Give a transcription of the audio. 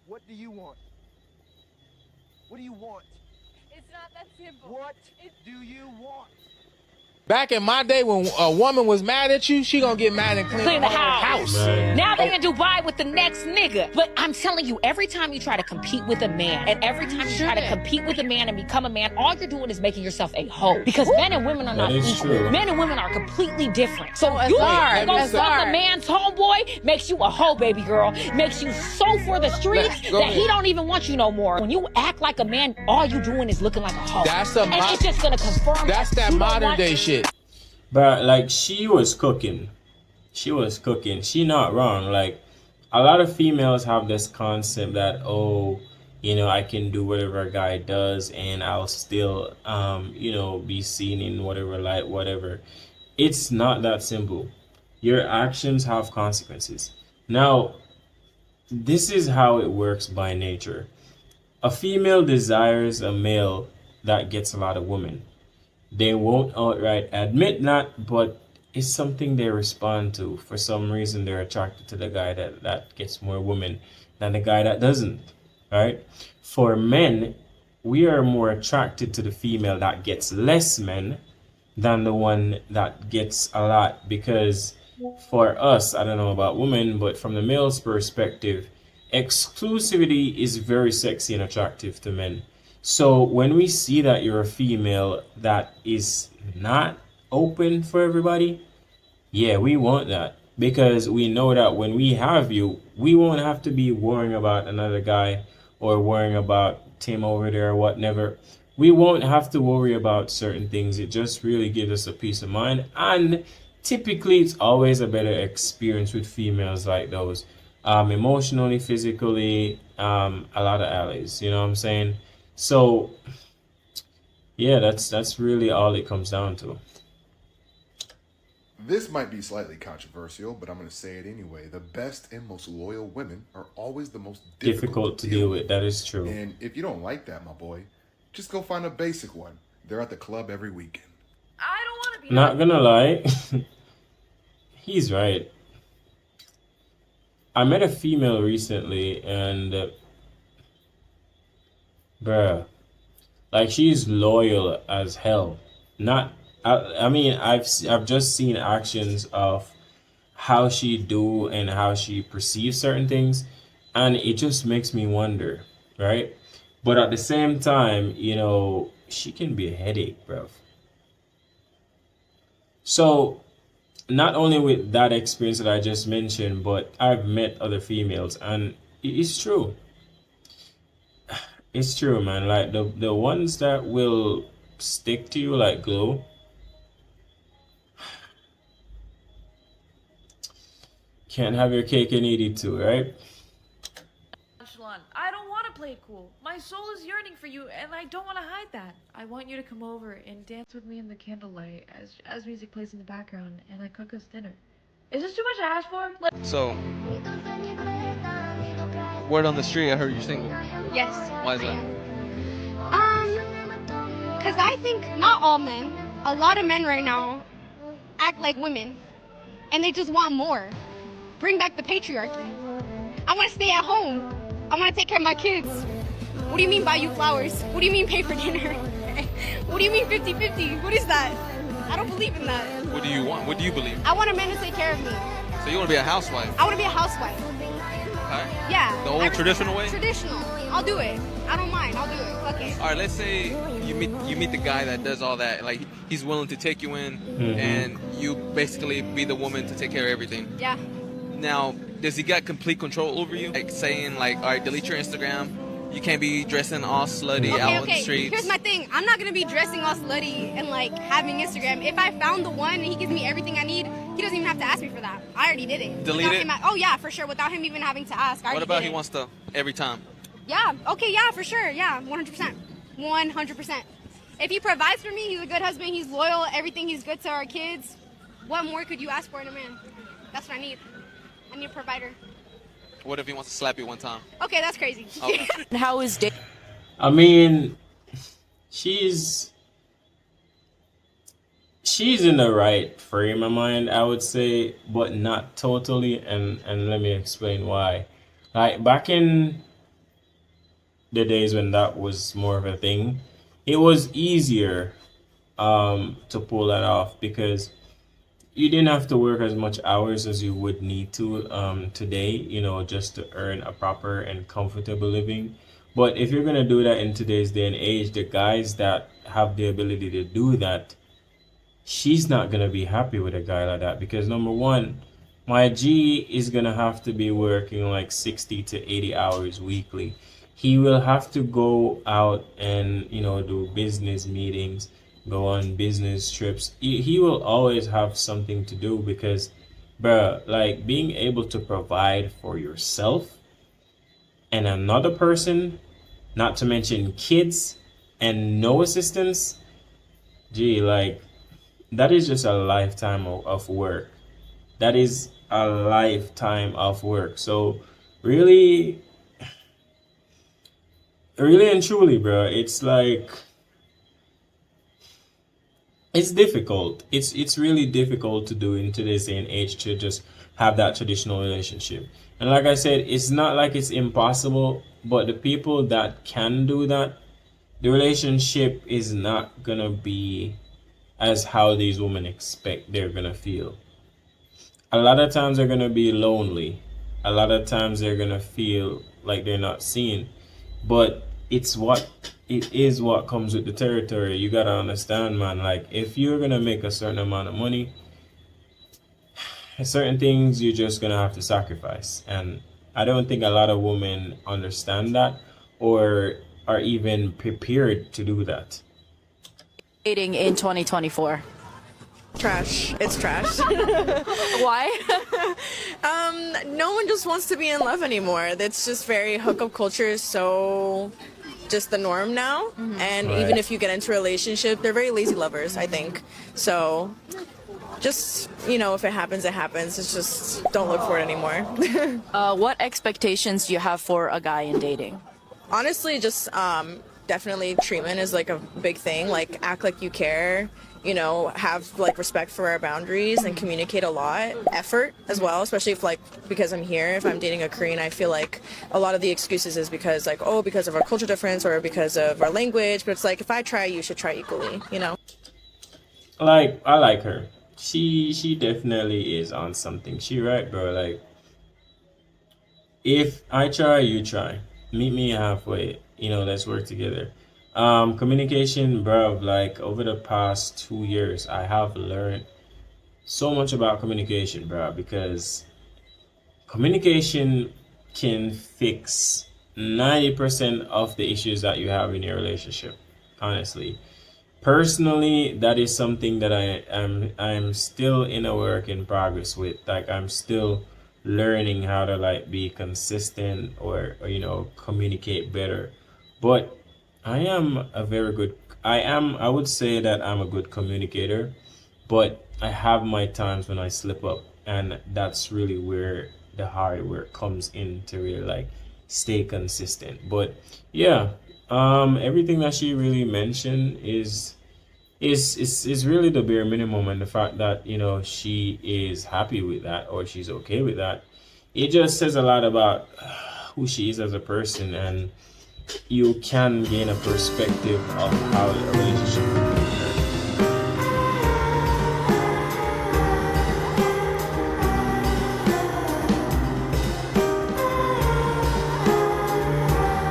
What do you want? What do you want? It's not that simple. What do you want? Back in my day, when a woman was mad at you, she gonna get mad and clean the whole house. Man. Now they in Dubai with the next nigga. But I'm telling you, every time you try to compete with a man, and every time you try to compete with a man and become a man, all you're doing is making yourself a hoe. Because men and women are not That is equal. true. Men and women are completely different. So you Azar, go Azar. fuck a man's homeboy, makes you a hoe, baby girl. Makes you so for the streets Go that ahead. he don't even want you no more. When you act like a man, all you doing is looking like a hoe. That's a and mo- it's just gonna confirm That's that you don't modern want- day shit. But like she was cooking. She was cooking. She not wrong. Like a lot of females have this concept that, oh, you know, I can do whatever a guy does and I'll still you know, be seen in whatever light, whatever. It's not that simple. Your actions have consequences. Now, this is how it works by nature. A female desires a male that gets a lot of women. They won't outright admit that, but it's something they respond to. For some reason, they're attracted to the guy that gets more women than the guy that doesn't, right? For men, we are more attracted to the female that gets less men than the one that gets a lot, because for us, I don't know about women, but from the male's perspective, exclusivity is very sexy and attractive to men. So when we see that you're a female that is not open for everybody, yeah, we want that, because we know that when we have you, we won't have to be worrying about another guy or worrying about Tim over there or whatever. We won't have to worry about certain things. It just really gives us a peace of mind. And typically, it's always a better experience with females like those. Emotionally, physically, a lot of allies. You know what I'm saying? So, yeah, that's really all it comes down to. This might be slightly controversial, but I'm going to say it anyway. The best and most loyal women are always the most Difficult to deal with. That is true. And if you don't like that, my boy, just go find a basic one. They're at the club every weekend. I don't want to be Not gonna lie, he's right. I met a female recently, and bruh, like she's loyal as hell. Not, I mean, I've just seen actions of how she do and how she perceives certain things, and it just makes me wonder, right? But at the same time, you know, she can be a headache, bruv. So not only with that experience that I just mentioned, but I've met other females, and it's true. It's true, man. Like the ones that will stick to you like glue. Can't have your cake and eat it too, right? I don't want to play it cool. My soul is yearning for you, and I don't want to hide that. I want you to come over and dance with me in the candlelight as music plays in the background, and I cook us dinner. Is this too much to ask for? So, word on the street, I heard you're single. Yes. Why is that? Because I think not all men, a lot of men right now act like women, and they just want more. Bring back the patriarchy. I want to stay at home. I want to take care of my kids. What do you mean buy you flowers? What do you mean pay for dinner? What do you mean 50-50? What is that? I don't believe in that. What do you want? What do you believe? I want a man to take care of me. So you want to be a housewife? I want to be a housewife. Okay. Yeah. The old traditional way? Traditional. I'll do it. I don't mind. I'll do it. Fuck it. All right, let's say you meet the guy that does all that. Like he's willing to take you in, and you basically be the woman to take care of everything. Yeah. Now, does he got complete control over you? Like saying like, all right, delete your Instagram. You can't be dressing all slutty out on the streets. Here's my thing. I'm not gonna be dressing all slutty and like having Instagram. If I found the one and he gives me everything I need, he doesn't even have to ask me for that. I already did it. Delete Without it? him, oh yeah, for sure. Without him even having to ask. What about he wants to every time? Yeah. Okay. Yeah. For sure. Yeah. 100%. 100%. If he provides for me, he's a good husband. He's loyal. Everything. He's good to our kids. What more could you ask for in a man? That's what I need. I need a provider. What if he wants to slap you one time? Okay, that's crazy. Okay. How is Dick? I mean, she's in the right frame of mind, I would say, but not totally. And let me explain why. Like back in the days when that was more of a thing, it was easier to pull that off because you didn't have to work as much hours as you would need to today, you know, just to earn a proper and comfortable living. But if you're gonna do that in today's day and age, the guys that have the ability to do that, she's not gonna be happy with a guy like that because number one, my G is gonna have to be working like 60 to 80 hours weekly. He will have to go out and, you know, do business meetings, go on business trips. He will always have something to do because, bruh, like being able to provide for yourself and another person, not to mention kids and no assistance, gee, like that is just a lifetime of work. That is a lifetime of work. So really, really and truly, bro, it's like it's difficult. It's really difficult to do in today's day and age to just have that traditional relationship. And like I said, it's not like it's impossible, but the people that can do that, the relationship is not gonna be as how these women expect they're gonna feel. A lot of times they're gonna be lonely. A lot of times they're gonna feel like they're not seen. But it is what comes with the territory. You gotta understand, man. Like if you're gonna make a certain amount of money, certain things you're just gonna have to sacrifice. And I don't think a lot of women understand that or are even prepared to do that. Dating in 2024. Trash. It's trash. Why? No one just wants to be in love anymore. That's just very hookup culture is so just the norm now. And Right. even if you get into a relationship, they're very lazy lovers, I think. So just, you know, if it happens, it happens. It's just don't look for it anymore. What expectations do you have for a guy in dating? Honestly, just definitely treatment is like a big thing. Like act like you care, you know, have like respect for our boundaries and communicate a lot. Effort as well, especially if like because I'm here, if I'm dating a Korean, I feel like a lot of the excuses is because like, oh, because of our culture difference or because of our language. But it's like if I try, you should try equally, you know. Like I like her. She definitely is on something. She right, bro. Like if I try, you try. Meet me halfway. You know, let's work together. Communication, bro. Like over the past 2 years, I have learned so much about communication, bro. Because communication can fix 90% of the issues that you have in your relationship. Honestly, personally, that is something that I'm still in a work in progress with. Like I'm still learning how to like be consistent or you know communicate better. But I would say that I'm a good communicator, but I have my times when I slip up, and that's really where the hard work comes in to really like stay consistent. But yeah, everything that she really mentioned is really the bare minimum, and the fact that you know she is happy with that or she's okay with that, it just says a lot about who she is as a person, and you can gain a perspective of how a relationship